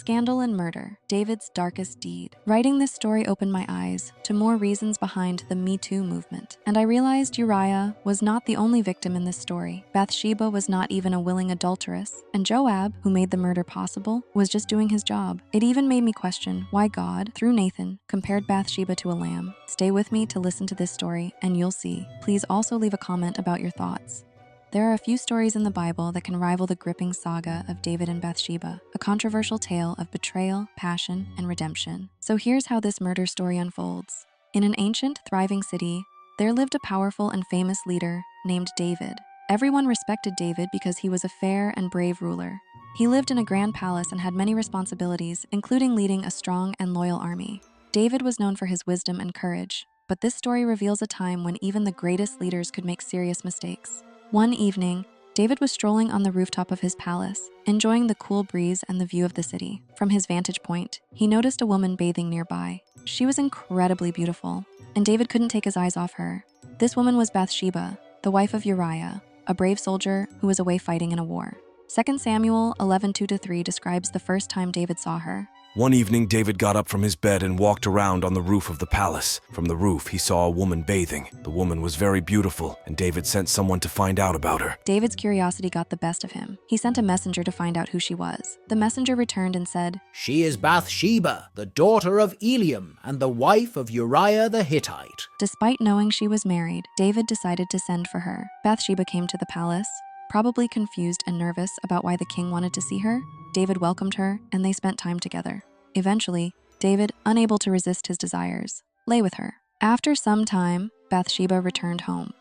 Scandal and murder, David's darkest deed. Writing this story opened my eyes to more reasons behind the Me Too movement, and I realized Uriah was not the only victim in this story. Bathsheba was not even a willing adulteress, and Joab, who made the murder possible, was just doing his job. It even made me question why God, through Nathan, compared Bathsheba to a lamb. Stay with me to listen to this story, and you'll see. Please also leave a comment about your thoughts. There are a few stories in the Bible that can rival the gripping saga of David and Bathsheba, a controversial tale of betrayal, passion, and redemption. So here's how this murder story unfolds. In an ancient, thriving city, there lived a powerful and famous leader named David. Everyone respected David because he was a fair and brave ruler. He lived in a grand palace and had many responsibilities, including leading a strong and loyal army. David was known for his wisdom and courage, but this story reveals a time when even the greatest leaders could make serious mistakes. One evening, David was strolling on the rooftop of his palace, enjoying the cool breeze and the view of the city. From his vantage point, he noticed a woman bathing nearby. She was incredibly beautiful, and David couldn't take his eyes off her. This woman was Bathsheba, the wife of Uriah, a brave soldier who was away fighting in a war. 2 Samuel 11:2-3 describes the first time David saw her. One evening, David got up from his bed and walked around on the roof of the palace. From the roof, he saw a woman bathing. The woman was very beautiful, and David sent someone to find out about her. David's curiosity got the best of him. He sent a messenger to find out who she was. The messenger returned and said, "She is Bathsheba, the daughter of Eliam, and the wife of Uriah the Hittite." Despite knowing she was married, David decided to send for her. Bathsheba came to the palace, probably confused and nervous about why the king wanted to see her. David welcomed her, and they spent time together. Eventually, David, unable to resist his desires, lay with her. After some time, Bathsheba returned home.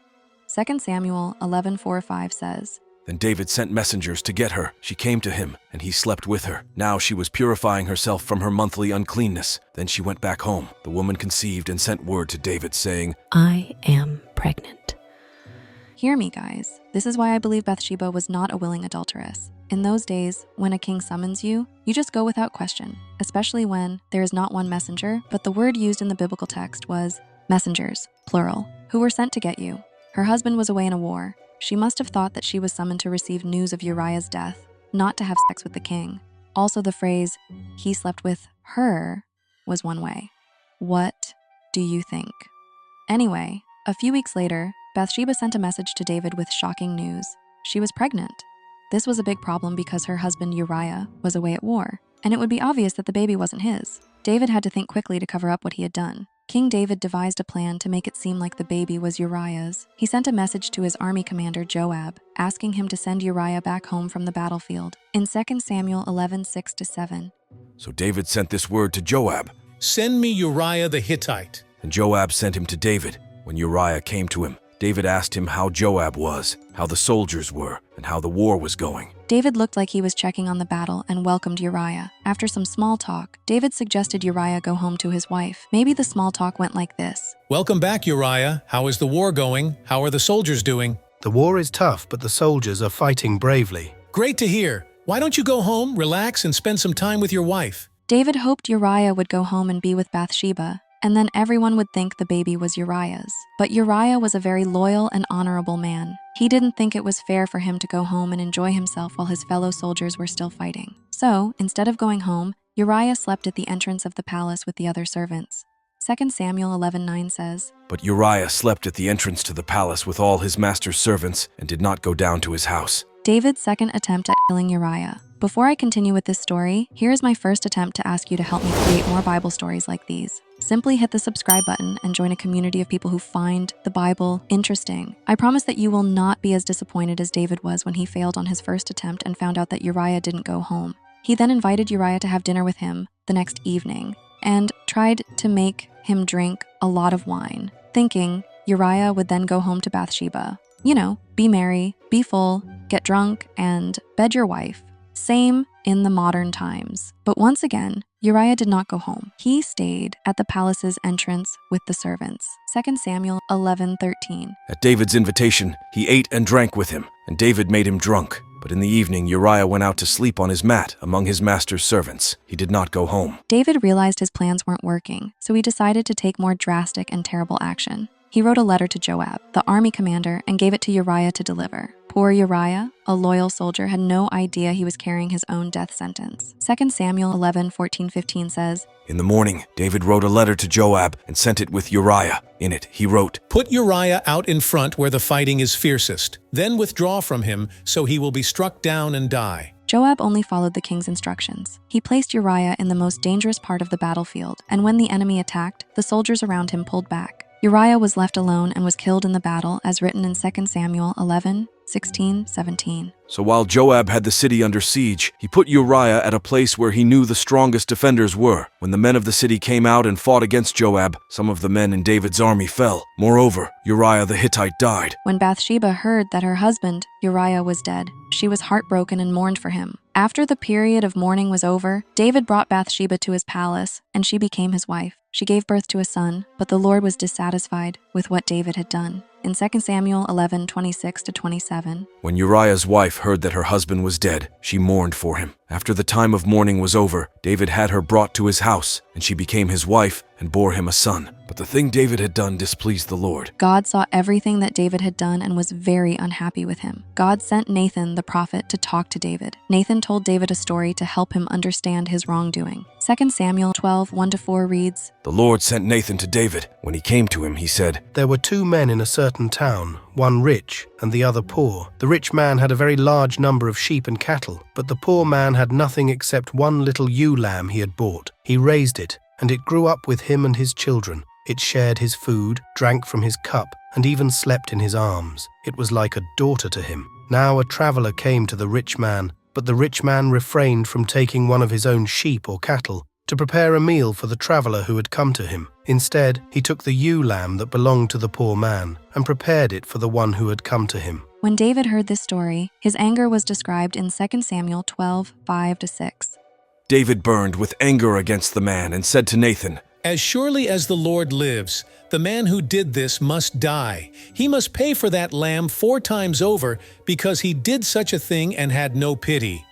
2 Samuel 11:4-5 says, Then David sent messengers to get her. She came to him, and he slept with her. Now she was purifying herself from her monthly uncleanness. Then she went back home. The woman conceived and sent word to David, saying, "I am pregnant." Hear me, guys. This is why I believe Bathsheba was not a willing adulteress. In those days, when a king summons you, you just go without question, especially when there is not one messenger, but the word used in the biblical text was messengers, plural, who were sent to get you. Her husband was away in a war. She must have thought that she was summoned to receive news of Uriah's death, not to have sex with the king. Also, the phrase, "he slept with her," was one way. What do you think? Anyway, a few weeks later, Bathsheba sent a message to David with shocking news. She was pregnant. This was a big problem because her husband Uriah was away at war, and it would be obvious that the baby wasn't his. David had to think quickly to cover up what he had done. King David devised a plan to make it seem like the baby was Uriah's. He sent a message to his army commander Joab, asking him to send Uriah back home from the battlefield. In 2 Samuel 11:6-7. So David sent this word to Joab, "Send me Uriah the Hittite." and Joab sent him to David. When Uriah came to him, David asked him how Joab was, how the soldiers were, and how the war was going. David looked like he was checking on the battle and welcomed Uriah. After some small talk, David suggested Uriah go home to his wife. Maybe the small talk went like this. "Welcome back, Uriah. How is the war going? How are the soldiers doing?" The war is tough, but the soldiers are fighting bravely. "Great to hear. Why don't you go home, relax, and spend some time with your wife?" David hoped Uriah would go home and be with Bathsheba, and then everyone would think the baby was Uriah's. But Uriah was a very loyal and honorable man. He didn't think it was fair for him to go home and enjoy himself while his fellow soldiers were still fighting. So, instead of going home, Uriah slept at the entrance of the palace with the other servants. 2 Samuel 11:9 says, But Uriah slept at the entrance to the palace with all his master's servants and did not go down to his house. David's second attempt at killing Uriah. Before I continue with this story, here is my first attempt to ask you to help me create more Bible stories like these. Simply hit the subscribe button and join a community of people who find the Bible interesting. I promise that you will not be as disappointed as David was when he failed on his first attempt and found out that Uriah didn't go home. He then invited Uriah to have dinner with him the next evening and tried to make him drink a lot of wine, thinking Uriah would then go home to Bathsheba. You know, be merry, be full, get drunk, and bed your wife. Same in the modern times. But once again, Uriah did not go home. He stayed at the palace's entrance with the servants. 2 Samuel 11:13. At David's invitation, he ate and drank with him, and David made him drunk. But in the evening, Uriah went out to sleep on his mat among his master's servants. He did not go home. David realized his plans weren't working, so he decided to take more drastic and terrible action. He He wrote a letter to Joab, the army commander, and gave it to Uriah to deliver. Poor Uriah, a loyal soldier, had no idea he was carrying his own death sentence. 2 Samuel 11:14-15 says, In the morning, David wrote a letter to Joab and sent it with Uriah. In it, he wrote, Put Uriah out in front where the fighting is fiercest. Then withdraw from him, so he will be struck down and die. Joab only followed the king's instructions. He placed Uriah in the most dangerous part of the battlefield, and when the enemy attacked, the soldiers around him pulled back. Uriah was left alone and was killed in the battle, as written in 2 Samuel 11:16-17. So while Joab had the city under siege, he put Uriah at a place where he knew the strongest defenders were. When the men of the city came out and fought against Joab, some of the men in David's army fell. Moreover, Uriah the Hittite died. When Bathsheba heard that her husband, Uriah, was dead, she was heartbroken and mourned for him. After the period of mourning was over, David brought Bathsheba to his palace, and she became his wife. She gave birth to a son, but the Lord was dissatisfied with what David had done. In 2 Samuel 11:26-27, When Uriah's wife heard that her husband was dead, she mourned for him. After the time of mourning was over, David had her brought to his house, and she became his wife and bore him a son. But the thing David had done displeased the Lord. God saw everything that David had done and was very unhappy with him. God sent Nathan the prophet to talk to David. Nathan told David a story to help him understand his wrongdoing. 2 Samuel 12:1-4 reads, The Lord sent Nathan to David. When he came to him, he said, There were 2 men in a certain town, one rich and the other poor. The rich man had a very large number of sheep and cattle, but the poor man had nothing except one little ewe lamb he had bought. He raised it, and it grew up with him and his children. It shared his food, drank from his cup, and even slept in his arms. It was like a daughter to him. Now a traveler came to the rich man, but the rich man refrained from taking one of his own sheep or cattle to prepare a meal for the traveler who had come to him. Instead, he took the ewe lamb that belonged to the poor man and prepared it for the one who had come to him. When David heard this story, his anger was described in 2 Samuel 12:5-6. David burned with anger against the man and said to Nathan, As surely as the Lord lives, the man who did this must die. He must pay for that lamb 4 times over because he did such a thing and had no pity.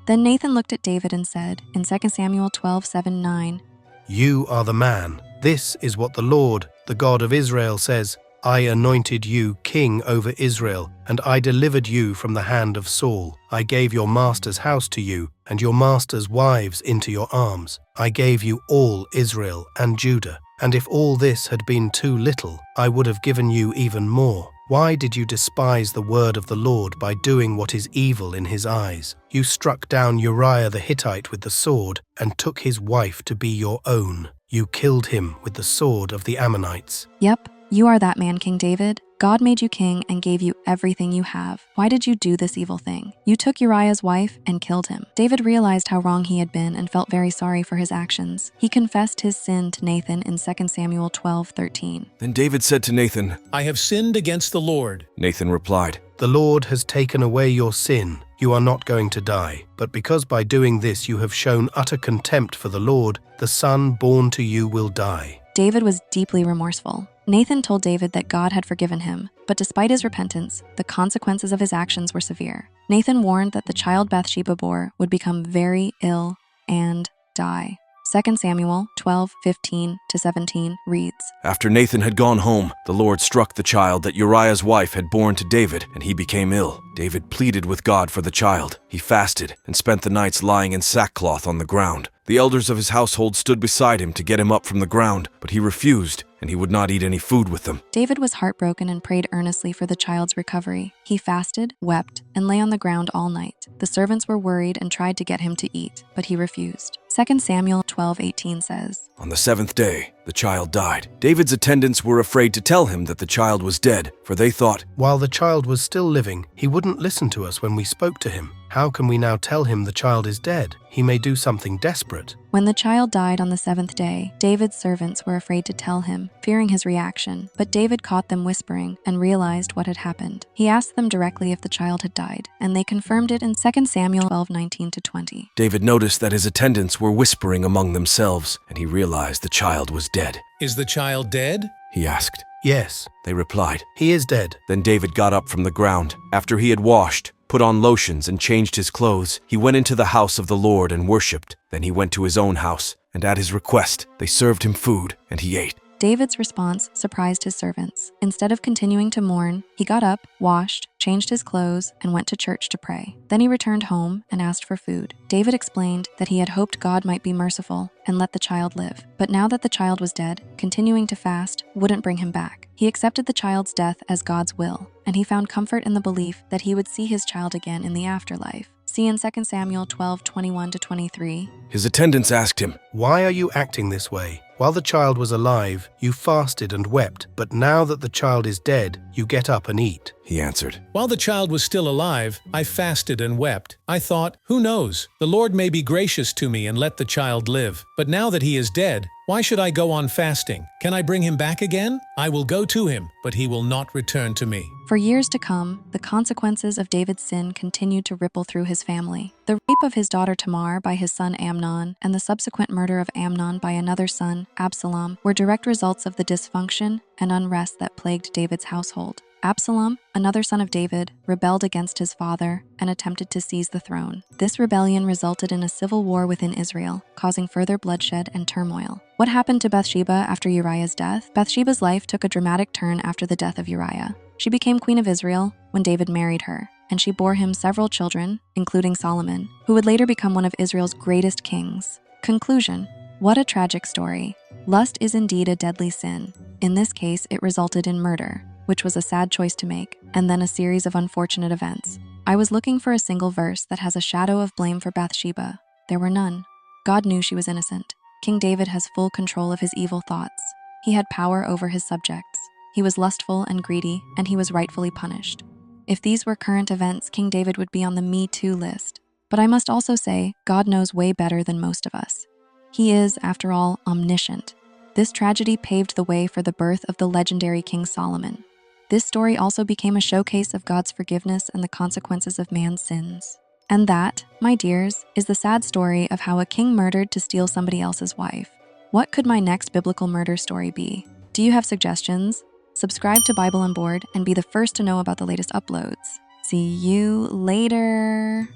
Then Nathan looked at David and said, in 2 Samuel 12:7-9, You are the man. This is what the Lord, the God of Israel, says. I anointed you king over Israel, and I delivered you from the hand of Saul. I gave your master's house to you, and your master's wives into your arms. I gave you all Israel and Judah. And if all this had been too little, I would have given you even more. Why did you despise the word of the Lord by doing what is evil in his eyes? You struck down Uriah the Hittite with the sword and took his wife to be your own. You killed him with the sword of the Ammonites. Yep, you are that man, King David. God made you king and gave you everything you have. Why did you do this evil thing? You took Uriah's wife and killed him. David realized how wrong he had been and felt very sorry for his actions. He confessed his sin to Nathan in 2 Samuel 12:13. Then David said to Nathan, I have sinned against the Lord. Nathan replied, The Lord has taken away your sin. You are not going to die. But because by doing this you have shown utter contempt for the Lord, the son born to you will die. David was deeply remorseful. Nathan told David that God had forgiven him, but despite his repentance, the consequences of his actions were severe. Nathan warned that the child Bathsheba bore would become very ill and die. 2 Samuel 12:15-17 reads, After Nathan had gone home, the Lord struck the child that Uriah's wife had borne to David, and he became ill. David pleaded with God for the child. He fasted and spent the nights lying in sackcloth on the ground. The elders of his household stood beside him to get him up from the ground, but he refused, and he would not eat any food with them. David was heartbroken and prayed earnestly for the child's recovery. He fasted, wept, and lay on the ground all night. The servants were worried and tried to get him to eat, but he refused. 2 Samuel 12:18 says, On the 7th day, the child died. David's attendants were afraid to tell him that the child was dead, for they thought, While the child was still living, he wouldn't listen to us when we spoke to him. How can we now tell him the child is dead? He may do something desperate. When the child died on the 7th day, David's servants were afraid to tell him, fearing his reaction. But David caught them whispering and realized what had happened. He asked them directly if the child had died, and they confirmed it in 2 Samuel 12:19-20. David noticed that his attendants were whispering among themselves, and he realized the child was dead. Is the child dead? He asked. Yes, They replied. he is dead. Then David got up from the ground. After he had washed, put on lotions, and changed his clothes, he went into the house of the Lord and worshipped. Then he went to his own house, and at his request, they served him food, and he ate. David's response surprised his servants. Instead of continuing to mourn, he got up, washed, changed his clothes, and went to church to pray. Then he returned home and asked for food. David explained that he had hoped God might be merciful and let the child live. But now that the child was dead, continuing to fast wouldn't bring him back. He accepted the child's death as God's will, and he found comfort in the belief that he would see his child again in the afterlife. See in 2 Samuel 12:21-23. His attendants asked him, Why are you acting this way? While the child was alive, you fasted and wept, but now that the child is dead, you get up and eat. He answered, While the child was still alive, I fasted and wept. I thought, who knows? The Lord may be gracious to me and let the child live. But now that he is dead, why should I go on fasting? Can I bring him back again? I will go to him, but he will not return to me. For years to come, the consequences of David's sin continued to ripple through his family. The rape of his daughter Tamar by his son Amnon and the subsequent murder of Amnon by another son, Absalom, were direct results of the dysfunction and unrest that plagued David's household. Absalom, another son of David, rebelled against his father and attempted to seize the throne. This rebellion resulted in a civil war within Israel, causing further bloodshed and turmoil. What happened to Bathsheba after Uriah's death? Bathsheba's life took a dramatic turn after the death of Uriah. She became queen of Israel when David married her, and she bore him several children, including Solomon, who would later become one of Israel's greatest kings. Conclusion: what a tragic story. Lust is indeed a deadly sin. In this case, it resulted in murder, which was a sad choice to make, and then a series of unfortunate events. I was looking for a single verse that has a shadow of blame for Bathsheba. There were none. God knew she was innocent. King David has full control of his evil thoughts. He had power over his subjects. He was lustful and greedy, and he was rightfully punished. If these were current events, King David would be on the Me Too list. But I must also say, God knows way better than most of us. He is, after all, omniscient. This tragedy paved the way for the birth of the legendary King Solomon. This story also became a showcase of God's forgiveness and the consequences of man's sins. And that, my dears, is the sad story of how a king murdered to steal somebody else's wife. What could my next biblical murder story be? Do you have suggestions? Subscribe to Bible on Board and be the first to know about the latest uploads. See you later.